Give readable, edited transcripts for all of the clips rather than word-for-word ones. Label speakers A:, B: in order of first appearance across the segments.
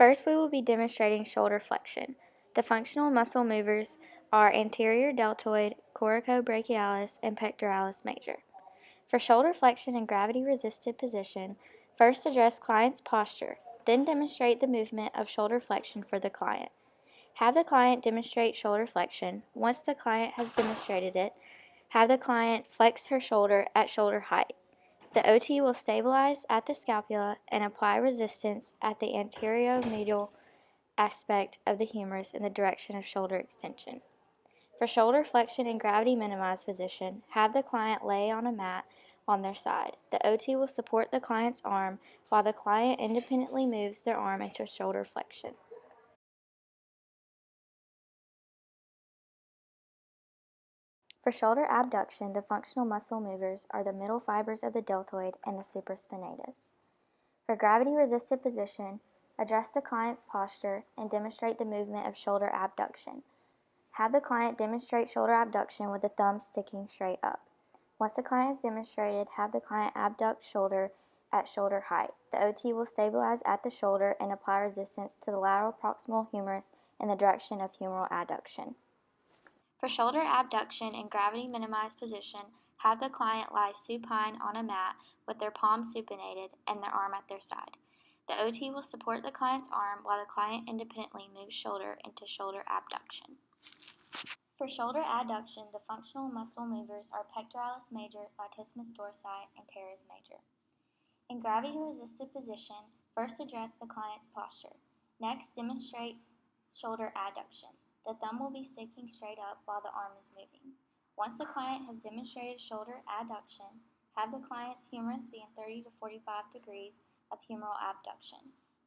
A: First, we will be demonstrating shoulder flexion. The functional muscle movers are anterior deltoid, coracobrachialis, and pectoralis major. For shoulder flexion in gravity-resisted position, first address client's posture, then demonstrate the movement of shoulder flexion for the client. Have the client demonstrate shoulder flexion. Once the client has demonstrated it, have the client flex her shoulder at shoulder height. The OT will stabilize at the scapula and apply resistance at the anterior-medial aspect of the humerus in the direction of shoulder extension. For shoulder flexion in gravity minimized position, have the client lay on a mat on their side. The OT will support the client's arm while the client independently moves their arm into shoulder flexion. For shoulder abduction, the functional muscle movers are the middle fibers of the deltoid and the supraspinatus. For gravity-resisted position, address the client's posture and demonstrate the movement of shoulder abduction. Have the client demonstrate shoulder abduction with the thumb sticking straight up. Once the client has demonstrated, have the client abduct shoulder at shoulder height. The OT will stabilize at the shoulder and apply resistance to the lateral proximal humerus in the direction of humeral adduction. For shoulder abduction in gravity-minimized position, have the client lie supine on a mat with their palms supinated and their arm at their side. The OT will support the client's arm while the client independently moves shoulder into shoulder abduction. For shoulder adduction, the functional muscle movers are pectoralis major, latissimus dorsi, and teres major. In gravity-resisted position, first address the client's posture. Next, demonstrate shoulder adduction. The thumb will be sticking straight up while the arm is moving. Once the client has demonstrated shoulder adduction, have the client's humerus be in 30 to 45 degrees of humeral abduction.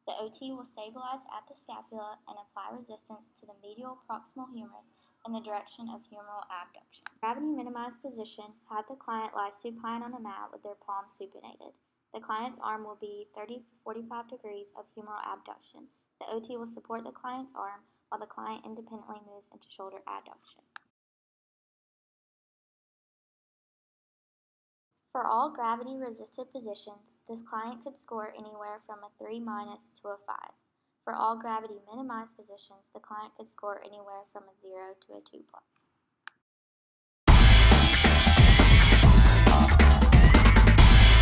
A: The OT will stabilize at the scapula and apply resistance to the medial proximal humerus in the direction of humeral abduction. Gravity minimized position, have the client lie supine on a mat with their palms supinated. The client's arm will be 30 to 45 degrees of humeral abduction. The OT will support the client's arm while the client independently moves into shoulder adduction. For all gravity-resisted positions, this client could score anywhere from a 3- to a 5. For all gravity-minimized positions, the client could score anywhere from a 0 to a 2+.